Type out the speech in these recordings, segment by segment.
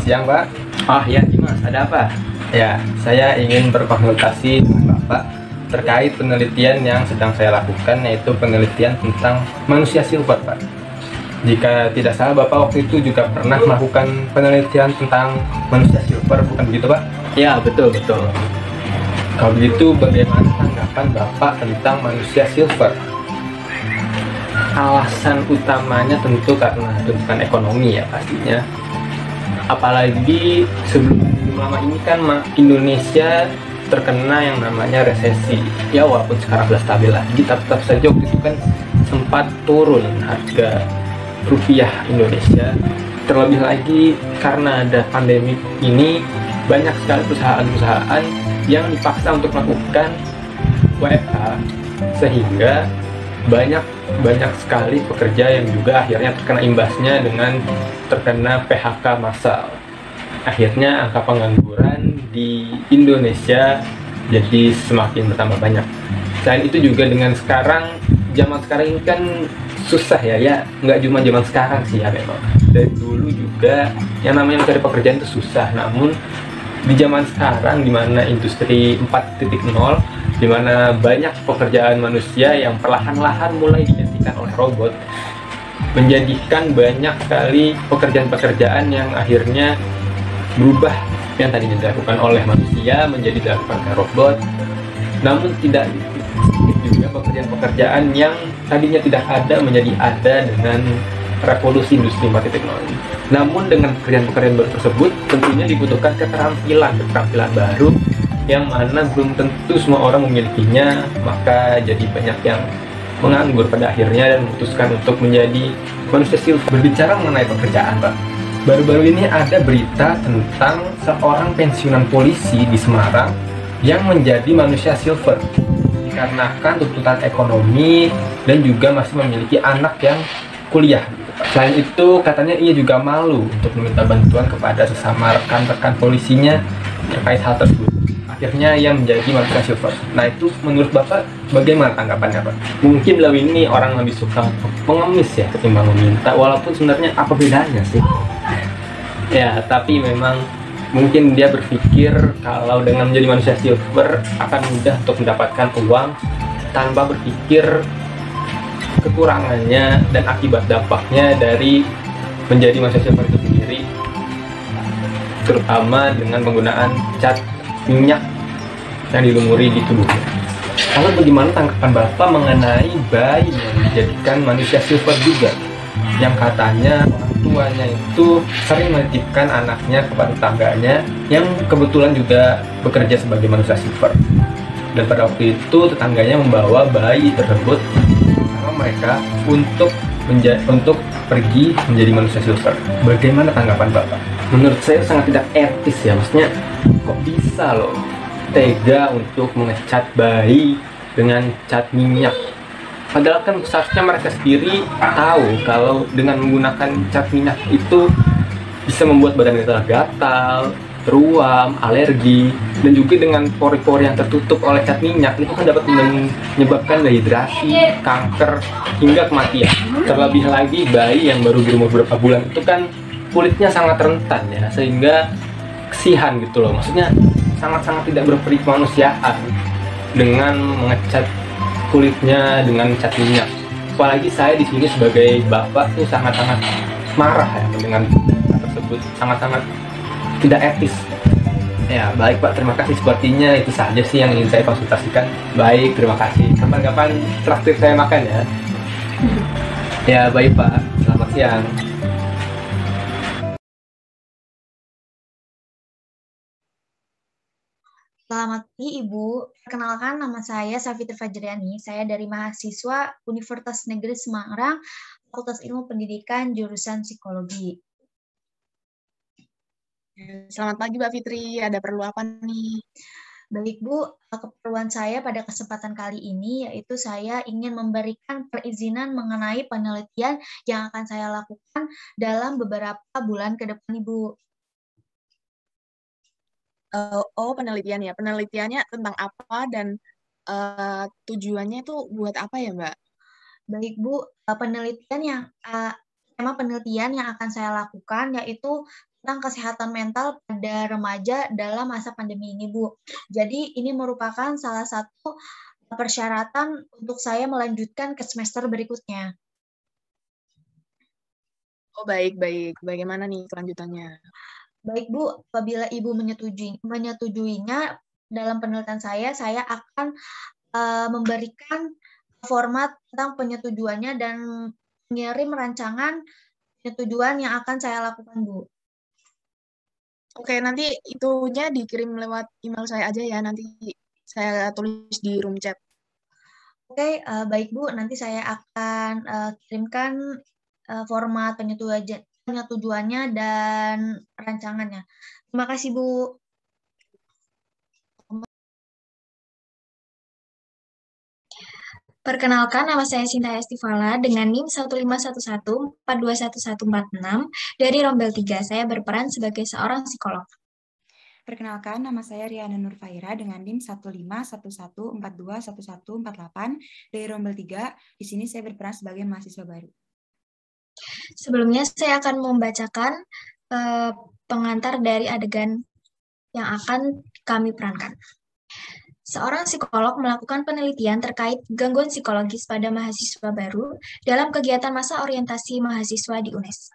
Siang, Pak. Oh ya, Dimas, ada apa? Ya, saya ingin berkonsultasi dengan Bapak terkait penelitian yang sedang saya lakukan, yaitu penelitian tentang manusia silver, Pak. Jika tidak salah, Bapak waktu itu juga pernah melakukan penelitian tentang manusia silver, bukan begitu, Pak? Ya, betul, betul. Kalau begitu, bagaimana tanggapan Bapak tentang manusia silver? Alasan utamanya tentu karena tuntutan ekonomi ya pastinya. Apalagi sebelum lama ini kan Indonesia terkena yang namanya resesi. Ya walaupun sekarang sudah stabil lagi, tetap saja waktu itu kan sempat turun harga rupiah Indonesia. Terlebih lagi karena ada pandemi ini, banyak sekali perusahaan-perusahaan yang dipaksa untuk melakukan WFH, sehingga banyak sekali pekerja yang juga akhirnya terkena imbasnya dengan terkena PHK massal. Akhirnya angka pengangguran di Indonesia jadi semakin bertambah banyak. Selain itu juga dengan zaman sekarang ini kan susah ya nggak cuma zaman sekarang sih ya, memang dari dulu juga yang namanya mencari pekerjaan itu susah. Namun di zaman sekarang di mana industri 4.0, di mana banyak pekerjaan manusia yang perlahan-lahan mulai digantikan oleh robot, menjadikan banyak sekali pekerjaan-pekerjaan yang akhirnya berubah, yang tadinya dilakukan oleh manusia menjadi dilakukan oleh robot. Namun tidak sedikit juga pekerjaan-pekerjaan yang tadinya tidak ada menjadi ada dengan revolusi industri 4.0. Namun dengan pekerjaan-pekerjaan baru tersebut tentunya dibutuhkan keterampilan baru yang mana belum tentu semua orang memilikinya, maka jadi banyak yang menganggur pada akhirnya dan memutuskan untuk menjadi manusia silver. Berbicara mengenai pekerjaan, Pak, baru-baru ini ada berita tentang seorang pensiunan polisi di Semarang yang menjadi manusia silver dikarenakan tuntutan ekonomi dan juga masih memiliki anak yang kuliah. Selain itu, katanya ia juga malu untuk meminta bantuan kepada sesama rekan-rekan polisinya terkait hal tersebut. Akhirnya ia menjadi manusia silver. Nah, itu menurut Bapak bagaimana tanggapannya, Pak? Mungkin beliau ini orang lebih suka mengemis ya ketimbang meminta, walaupun sebenarnya apa bedanya sih? Ya, tapi memang mungkin dia berpikir kalau dengan menjadi manusia silver akan mudah untuk mendapatkan uang tanpa berpikir kekurangannya dan akibat dampaknya dari menjadi manusia silver itu sendiri, terutama dengan penggunaan cat minyak yang dilumuri di tubuhnya. Lalu bagaimana tanggapan Bapak mengenai bayi yang dijadikan manusia silver juga, yang katanya orang tuanya itu sering menitipkan anaknya kepada tetangganya yang kebetulan juga bekerja sebagai manusia silver, dan pada waktu itu tetangganya membawa bayi tersebut sama mereka untuk pergi menjadi manusia silver. Bagaimana tanggapan Bapak? Menurut saya sangat tidak etis ya, maksudnya kok bisa loh tega untuk mengecat bayi dengan cat minyak. Padahal kan seharusnya mereka sendiri tahu kalau dengan menggunakan cat minyak itu bisa membuat badan kita gatal, ruam, alergi, dan juga dengan pori-pori yang tertutup oleh cat minyak itu kan dapat menyebabkan dehidrasi, kanker, hingga kematian. Terlebih lagi bayi yang baru berumur beberapa bulan itu kan kulitnya sangat rentan ya, sehingga kesihan gitu loh. Maksudnya sangat-sangat tidak berperi kemanusiaan dengan mengecat kulitnya dengan cat minyak. Apalagi saya di sini sebagai bapak tuh sangat-sangat marah ya dengan hal tersebut, sangat-sangat tidak etis. Ya baik Pak, terima kasih. Sepertinya itu saja sih yang ingin saya konsultasikan. Baik, terima kasih. Kapan-kapan traktir saya makan ya. Ya baik Pak, selamat siang. Selamat pagi Ibu, perkenalkan nama saya Safitri Fajriani, saya dari mahasiswa Universitas Negeri Semarang, Fakultas Ilmu Pendidikan, jurusan Psikologi. Selamat pagi Mbak Fitri, ada perlu apa nih? Baik Bu, keperluan saya pada kesempatan kali ini yaitu saya ingin memberikan perizinan mengenai penelitian yang akan saya lakukan dalam beberapa bulan ke depan Ibu. Penelitian ya. Penelitiannya tentang apa dan tujuannya itu buat apa ya, Mbak? Baik Bu, tema penelitian yang akan saya lakukan yaitu tentang kesehatan mental pada remaja dalam masa pandemi ini, Bu. Jadi ini merupakan salah satu persyaratan untuk saya melanjutkan ke semester berikutnya. Oh, baik-baik. Bagaimana nih kelanjutannya? Baik, Bu, apabila Ibu menyetujuinya dalam penelitian saya akan memberikan format tentang penyetujuannya dan mengirim rancangan penyetujuan yang akan saya lakukan, Bu. Oke, nanti itunya dikirim lewat email saya aja ya. Nanti saya tulis di room chat. Oke, baik Bu, nanti saya akan kirimkan format penyetujuannya dan rancangannya. Terima kasih, Bu. Perkenalkan, nama saya Sinta Estivala dengan NIM 1511421146 dari Rombel 3. Saya berperan sebagai seorang psikolog. Perkenalkan, nama saya Riana Nurfaira dengan NIM 1511421148 dari Rombel 3. Di sini saya berperan sebagai mahasiswa baru. Sebelumnya saya akan membacakan pengantar dari adegan yang akan kami perankan. Seorang psikolog melakukan penelitian terkait gangguan psikologis pada mahasiswa baru dalam kegiatan masa orientasi mahasiswa di UNES.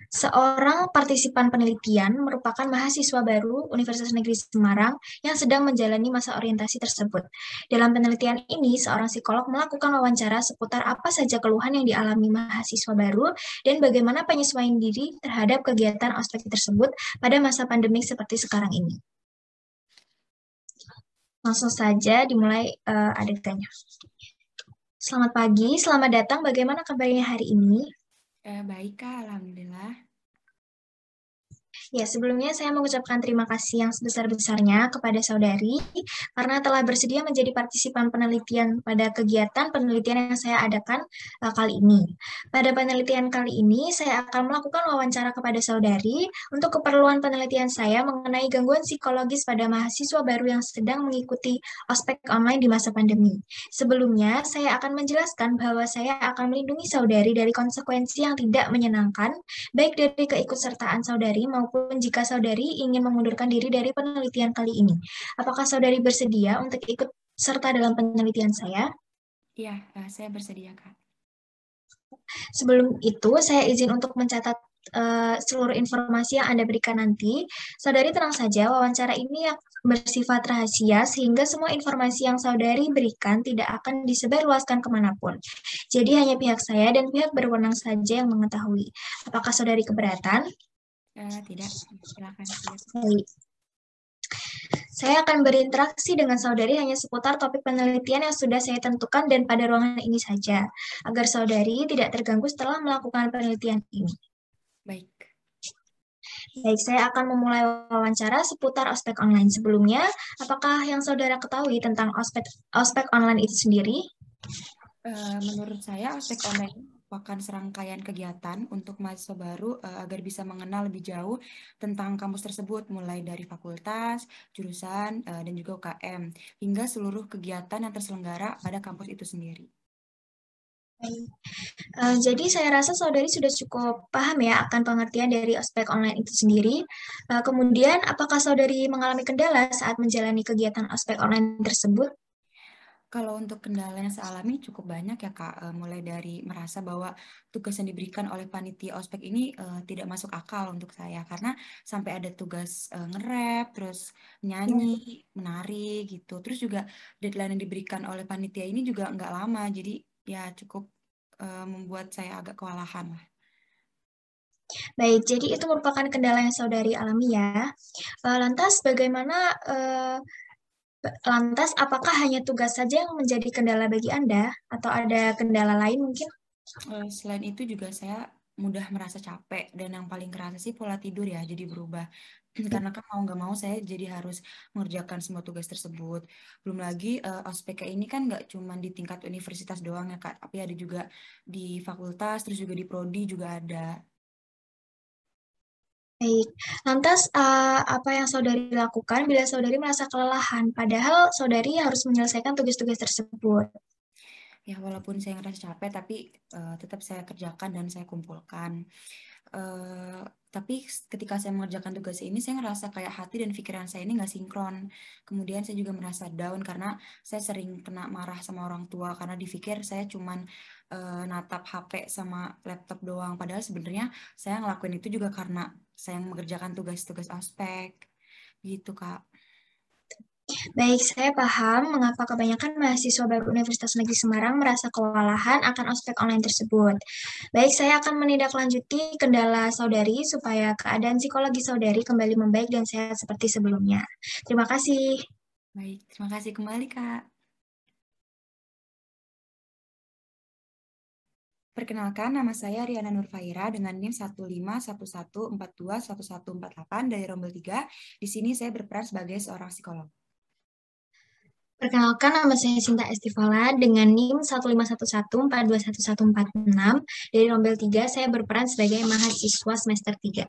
Seorang partisipan penelitian merupakan mahasiswa baru Universitas Negeri Semarang yang sedang menjalani masa orientasi tersebut. Dalam penelitian ini, seorang psikolog melakukan wawancara seputar apa saja keluhan yang dialami mahasiswa baru dan bagaimana penyesuaian diri terhadap kegiatan ospek tersebut pada masa pandemik seperti sekarang ini. Langsung saja dimulai adegannya. Selamat pagi, selamat datang. Bagaimana kabarnya hari ini? Baik, Kak. Alhamdulillah. Ya, sebelumnya saya mengucapkan terima kasih yang sebesar-besarnya kepada saudari karena telah bersedia menjadi partisipan penelitian pada kegiatan penelitian yang saya adakan kali ini. Pada penelitian kali ini, saya akan melakukan wawancara kepada saudari untuk keperluan penelitian saya mengenai gangguan psikologis pada mahasiswa baru yang sedang mengikuti ospek online di masa pandemi. Sebelumnya, saya akan menjelaskan bahwa saya akan melindungi saudari dari konsekuensi yang tidak menyenangkan, baik dari keikutsertaan saudari maupun jika saudari ingin mengundurkan diri dari penelitian kali ini. Apakah saudari bersedia untuk ikut serta dalam penelitian saya? Iya, saya bersedia, Kak. Sebelum itu, saya izin untuk mencatat seluruh informasi yang Anda berikan nanti. Saudari tenang saja, wawancara ini bersifat rahasia sehingga semua informasi yang saudari berikan tidak akan disebarluaskan kemanapun. Jadi hanya pihak saya dan pihak berwenang saja yang mengetahui. Apakah saudari keberatan? Tidak, silakan. Baik. Saya akan berinteraksi dengan saudari hanya seputar topik penelitian yang sudah saya tentukan dan pada ruangan ini saja, agar saudari tidak terganggu setelah melakukan penelitian ini. Baik. Baik, saya akan memulai wawancara seputar ospek online. Sebelumnya, apakah yang saudara ketahui tentang ospek online itu sendiri? Menurut saya, ospek online merupakan serangkaian kegiatan untuk mahasiswa baru agar bisa mengenal lebih jauh tentang kampus tersebut, mulai dari fakultas, jurusan, dan juga UKM, hingga seluruh kegiatan yang terselenggara pada kampus itu sendiri. Jadi saya rasa saudari sudah cukup paham ya akan pengertian dari ospek online itu sendiri. Kemudian, apakah saudari mengalami kendala saat menjalani kegiatan ospek online tersebut? Kalau untuk kendala yang saya alami cukup banyak ya Kak, mulai dari merasa bahwa tugas yang diberikan oleh panitia ospek ini tidak masuk akal untuk saya, karena sampai ada tugas nge-rap, terus nyanyi, menari gitu, terus juga deadline yang diberikan oleh panitia ini juga nggak lama, jadi ya cukup membuat saya agak kewalahan lah. Baik, jadi itu merupakan kendala yang saudari alami ya. Lantas bagaimana Lantas, apakah hanya tugas saja yang menjadi kendala bagi Anda, atau ada kendala lain mungkin? Selain itu juga saya mudah merasa capek, dan yang paling kerasa sih pola tidur ya, jadi berubah. Karena kan mau nggak mau saya jadi harus mengerjakan semua tugas tersebut. Belum lagi ospek ini kan nggak cuma di tingkat universitas doang ya Kak, tapi ada juga di fakultas, terus juga di prodi juga ada. Baik, lantas apa yang saudari lakukan bila saudari merasa kelelahan, padahal saudari harus menyelesaikan tugas-tugas tersebut? Ya walaupun saya ngerasa capek, tapi tetap saya kerjakan dan saya kumpulkan. Tapi ketika saya mengerjakan tugas ini, saya ngerasa kayak hati dan pikiran saya ini nggak sinkron. Kemudian saya juga merasa down karena saya sering kena marah sama orang tua karena dipikir saya cuman natap HP sama laptop doang. Padahal sebenarnya saya ngelakuin itu juga karena saya mengerjakan tugas-tugas ospek. Gitu, Kak. Baik, saya paham mengapa kebanyakan mahasiswa baru Universitas Negeri Semarang merasa kewalahan akan ospek online tersebut. Baik, saya akan menindaklanjuti kendala saudari supaya keadaan psikologi saudari kembali membaik dan sehat seperti sebelumnya. Terima kasih. Baik, terima kasih kembali, Kak. Perkenalkan, nama saya Riana Nurfaira dengan NIM 15114211148 dari Rombel 3. Di sini saya berperan sebagai seorang psikolog. Perkenalkan, nama saya Sinta Estivala dengan NIM 15114211146 dari Rombel 3. Saya berperan sebagai mahasiswa semester 3.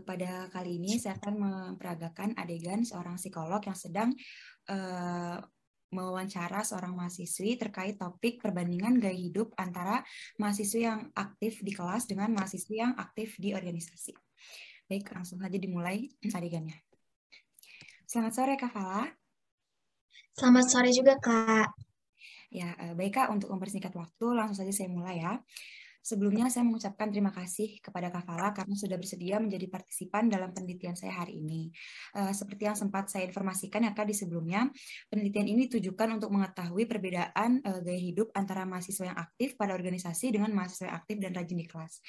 Pada kali ini saya akan memperagakan adegan seorang psikolog yang sedang mewawancara seorang mahasiswi terkait topik perbandingan gaya hidup antara mahasiswi yang aktif di kelas dengan mahasiswi yang aktif di organisasi. Baik, langsung saja dimulai adegannya. Selamat sore, Kak Fala. Selamat sore juga, Kak. Ya, baik Kak, untuk mempersingkat waktu, langsung saja saya mulai ya. Sebelumnya saya mengucapkan terima kasih kepada Kak Fala karena sudah bersedia menjadi partisipan dalam penelitian saya hari ini. Seperti yang sempat saya informasikan ya Kak di sebelumnya, penelitian ini ditujukan untuk mengetahui perbedaan gaya hidup antara mahasiswa yang aktif pada organisasi dengan mahasiswa yang aktif dan rajin di kelas.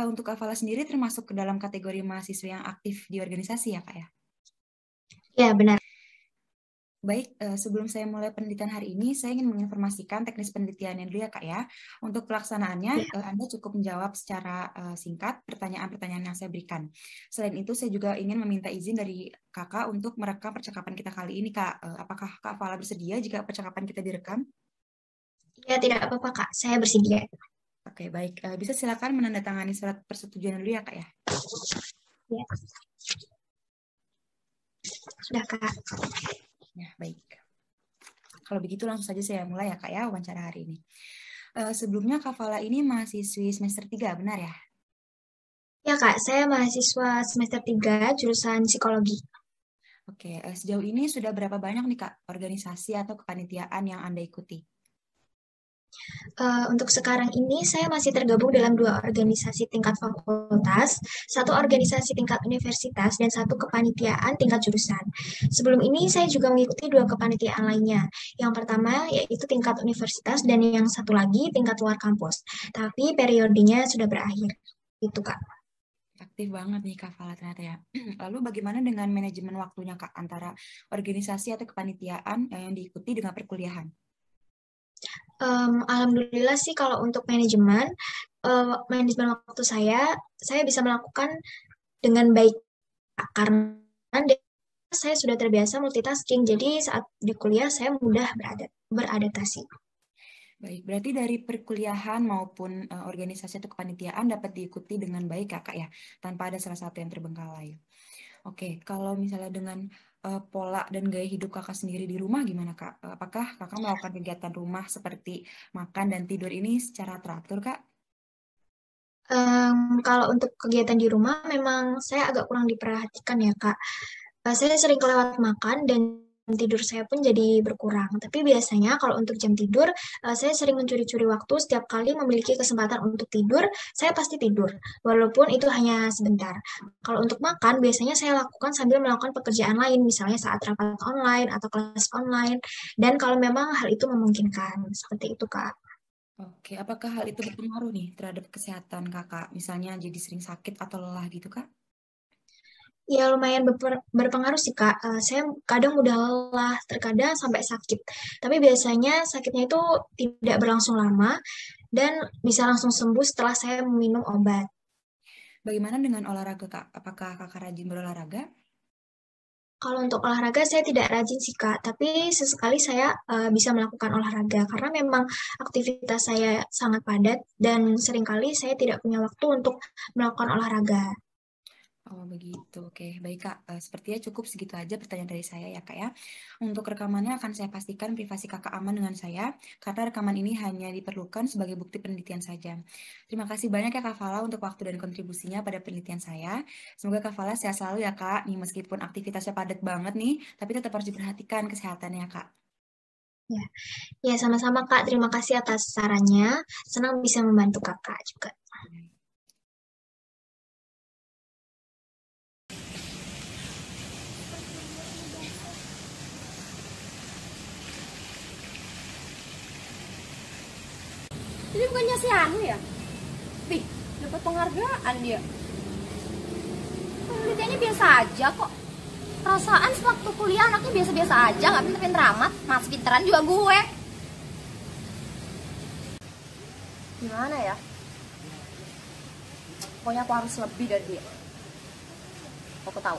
Untuk Kak Fala sendiri termasuk ke dalam kategori mahasiswa yang aktif di organisasi ya Kak ya? Ya, benar. Baik, sebelum saya mulai penelitian hari ini, saya ingin menginformasikan teknis penelitiannya dulu ya Kak ya. Untuk pelaksanaannya, Anda cukup menjawab secara singkat pertanyaan-pertanyaan yang saya berikan. Selain itu, saya juga ingin meminta izin dari Kakak untuk merekam percakapan kita kali ini Kak. Apakah Kak Fala bersedia jika percakapan kita direkam? Ya, tidak apa-apa Kak, saya bersedia. Oke, baik. Bisa silakan menandatangani surat persetujuan dulu ya Kak ya. Ya. Sudah Kak. Ya, baik. Kalau begitu langsung saja saya mulai ya Kak ya wawancara hari ini. Sebelumnya Kak Fala ini mahasiswi semester 3, benar ya? Ya Kak, saya mahasiswa semester 3 jurusan psikologi. Oke, sejauh ini sudah berapa banyak nih Kak organisasi atau kepanitiaan yang Anda ikuti? Untuk sekarang ini saya masih tergabung dalam 2 organisasi tingkat fakultas, 1 organisasi tingkat universitas, dan 1 kepanitiaan tingkat jurusan. Sebelum ini saya juga mengikuti 2 kepanitiaan lainnya. Yang pertama yaitu tingkat universitas dan yang satu lagi tingkat luar kampus. Tapi periodenya sudah berakhir. Itu Kak. Aktif banget nih Kak Fala ternyata ya. Lalu bagaimana dengan manajemen waktunya Kak antara organisasi atau kepanitiaan yang diikuti dengan perkuliahan? Alhamdulillah sih kalau untuk manajemen waktu saya bisa melakukan dengan baik karena saya sudah terbiasa multitasking, jadi saat di kuliah saya mudah beradaptasi. Baik, berarti dari perkuliahan maupun organisasi atau kepanitiaan dapat diikuti dengan baik ya Kak ya, tanpa ada salah satu yang terbengkalai. Oke, kalau misalnya dengan pola dan gaya hidup Kakak sendiri di rumah gimana Kak? Apakah Kakak melakukan kegiatan rumah seperti makan dan tidur ini secara teratur Kak? Kalau untuk kegiatan di rumah memang saya agak kurang diperhatikan ya Kak. Saya sering kelewat makan dan tidur saya pun jadi berkurang. Tapi biasanya kalau untuk jam tidur, saya sering mencuri-curi waktu setiap kali memiliki kesempatan untuk tidur, saya pasti tidur. Walaupun itu hanya sebentar. Kalau untuk makan, biasanya saya lakukan sambil melakukan pekerjaan lain, misalnya saat rapat online atau kelas online. Dan kalau memang hal itu memungkinkan, seperti itu Kak. Oke, apakah hal itu berpengaruh nih terhadap kesehatan Kakak? Misalnya jadi sering sakit atau lelah gitu Kak? Ya lumayan berpengaruh sih Kak. Saya kadang mudah lelah, terkadang sampai sakit. Tapi biasanya sakitnya itu tidak berlangsung lama dan bisa langsung sembuh setelah saya meminum obat. Bagaimana dengan olahraga Kak? Apakah Kakak rajin berolahraga? Kalau untuk olahraga saya tidak rajin sih Kak, tapi sesekali saya bisa melakukan olahraga karena memang aktivitas saya sangat padat dan seringkali saya tidak punya waktu untuk melakukan olahraga. Oh begitu, oke. Baik Kak, sepertinya cukup segitu aja pertanyaan dari saya ya Kak ya. Untuk rekamannya akan saya pastikan privasi Kakak aman dengan saya, karena rekaman ini hanya diperlukan sebagai bukti penelitian saja. Terima kasih banyak ya Kak Fala untuk waktu dan kontribusinya pada penelitian saya. Semoga Kak Fala sehat selalu ya Kak, nih meskipun aktivitasnya padat banget nih, tapi tetap harus diperhatikan kesehatannya Kak. Ya, ya sama-sama Kak. Terima kasih atas sarannya. Senang bisa membantu Kakak juga. Ini bukannya si Anu ya? Wih, dapat penghargaan dia. Penelitiannya biasa aja kok. Perasaan sewaktu kuliah anaknya biasa-biasa aja, nggak pinter-pinter amat. Mas pinteran juga gue. Gimana ya? Pokoknya aku harus lebih dari dia. Aku tahu.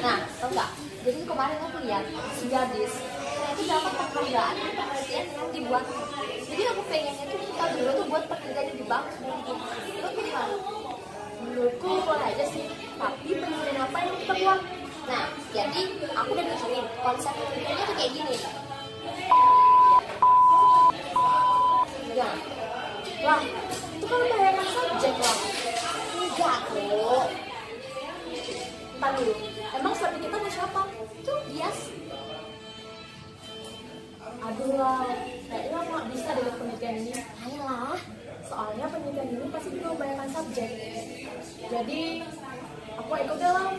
Nah, tau nggak? Jadi kemarin aku lihat si gadis itu dapat penghargaan penelitian yang dibuat. Jadi aku pengennya tuh kita berdua tuh buat penelitian yang bagus dan gitu. Lo gimana? Menurutku boleh aja sih. Tapi penelitian apa yang kita buat? Nah, jadi aku udah mikirin konsep penelitiannya tuh kayak gini. Ya, lah, itu kan membahayakan subjek lah. Enggak kok. Ntar dulu, emang suami kita mau siapa? Itu bias. Aduh lah, kayaknya aku gak bisa dengan penelitian ini. Ayolah, soalnya penelitian ini pasti juga membahayakan subjek. Jadi, aku ikut dalam.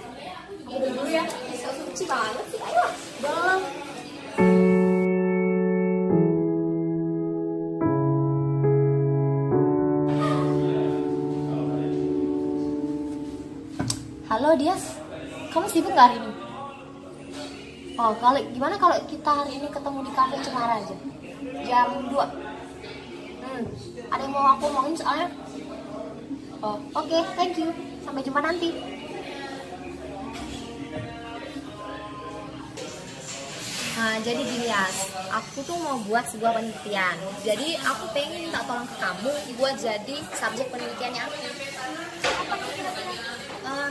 Aku dulu ya, bisa suci banget sih, ayolah, dalam. Halo Dias, kamu sibuk gak hari ini? Oh, gimana kalau kita hari ini ketemu di kafe Cemara aja? Jam 2. Ada yang mau aku omongin soalnya? Oh, oke, thank you. Sampai jumpa nanti. Nah, jadi gini Yas, aku tuh mau buat sebuah penelitian. Jadi aku pengen minta tolong ke kamu buat jadi subjek penelitiannya aku.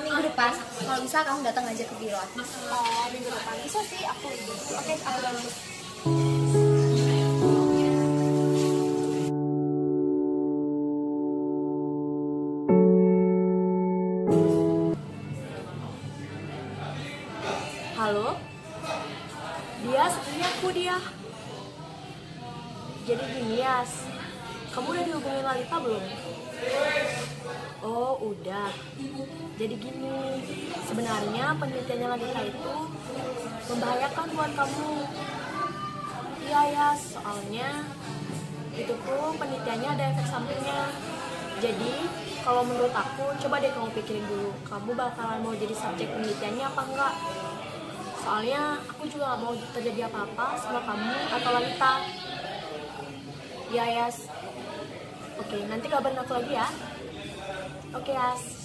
Minggu depan, kalau bisa kamu datang aja ke biro. Oh, minggu depan bisa sih, aku. Oke, aku dulu. Halo? Dia. Jadi gini Yas, kamu udah dihubungin Lalita belum? Oh udah. Jadi gini, sebenarnya penelitiannya Lalita itu membahayakan buat kamu. Iya Yas, soalnya itu tuh penelitiannya ada efek sampingnya. Jadi kalau menurut aku, coba deh kamu pikirin dulu, kamu bakalan mau jadi subjek penelitiannya apa enggak? Soalnya aku juga gak mau terjadi apa-apa sama kamu atau Lalita. Ya Yas. Oke, nanti kabarin aku lagi ya. Oke Yas.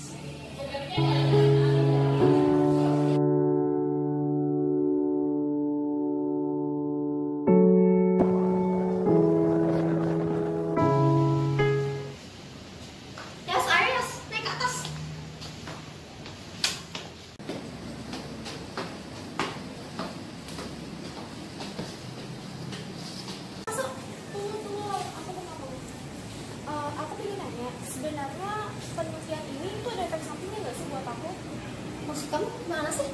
Sebenarnya penelitian ini tuh ada efek sampingnya nggak sih buat aku? Maksud kamu gimana sih?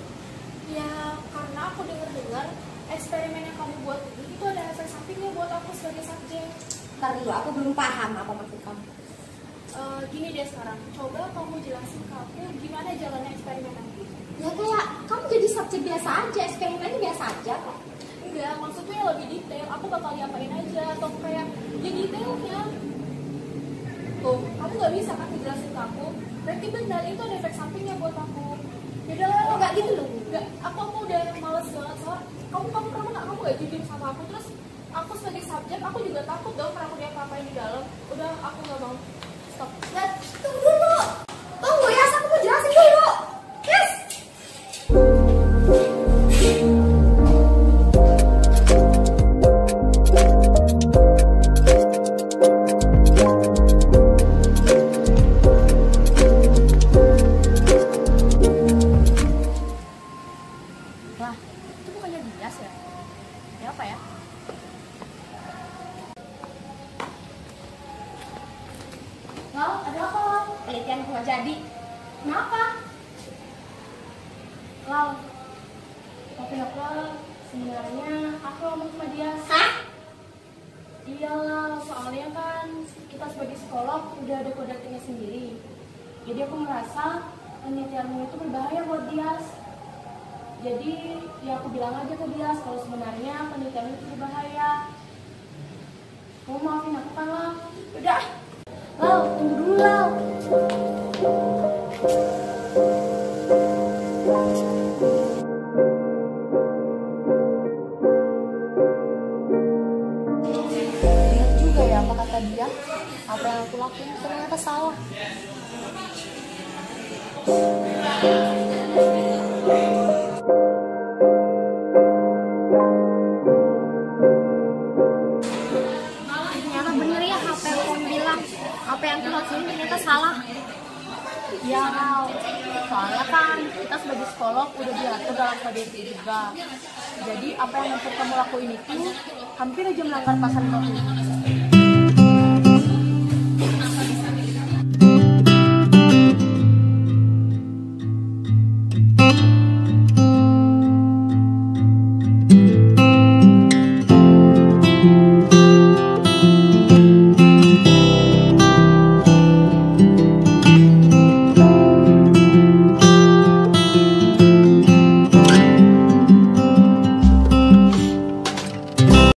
Ya, karena aku dengar-dengar eksperimen yang kamu buat itu ada efek sampingnya buat aku sebagai subjek. Ntar dulu, aku belum paham apa maksud kamu. Gini deh sekarang, coba kamu jelasin ke aku gimana jalannya eksperimen nanti. Ya kayak kamu jadi subjek biasa aja, eksperimennya biasa aja kok. Enggak, maksudnya yang lebih detail, aku bakal diapain aja, atau kayak ya detailnya. Tuh, kamu gak bisa kan dijelasin ke aku, berarti benar itu ada efek sampingnya buat aku. Yaudah lah, Oh, nggak gitu loh. Enggak, aku udah males banget soalnya kamu gak jujur sama aku, terus aku sebagai subjek, aku juga takut dong karena aku diapa-apain di dalam. Udah, aku gak mau. Stop. Nah, tunggu dulu. Tunggu ya, aku mau jelasin dulu. Yes. Lah, itu bukannya bias ya? Ya apa ya? Lau, ada apa Lau? Penelitian gua jadi. Kenapa? Lau, tapi apa sebenarnya aku ngomong sama dia. Hah? Iyalah, soalnya kan kita sebagai psikolog udah ada kode etiknya sendiri. Jadi aku merasa penelitianmu itu berbahaya buat dia. Jadi ya aku bilang aja ke dia kalau sebenarnya penelitianmu itu berbahaya. Kamu maafin aku kan, Lau? Udah. Lau, tunggu dulu Lau. Benar juga ya apa kata dia. Apa yang aku lakuin ternyata salah. Ternyata bener ya apa yang kamu bilang. Apa yang aku lakuin ternyata salah. Ya, Lau. Soalnya kan kita sebagai psikolog udah diatur dalam kode etik juga. Jadi apa yang kamu lakuin itu hampir aja melanggar pasal 50.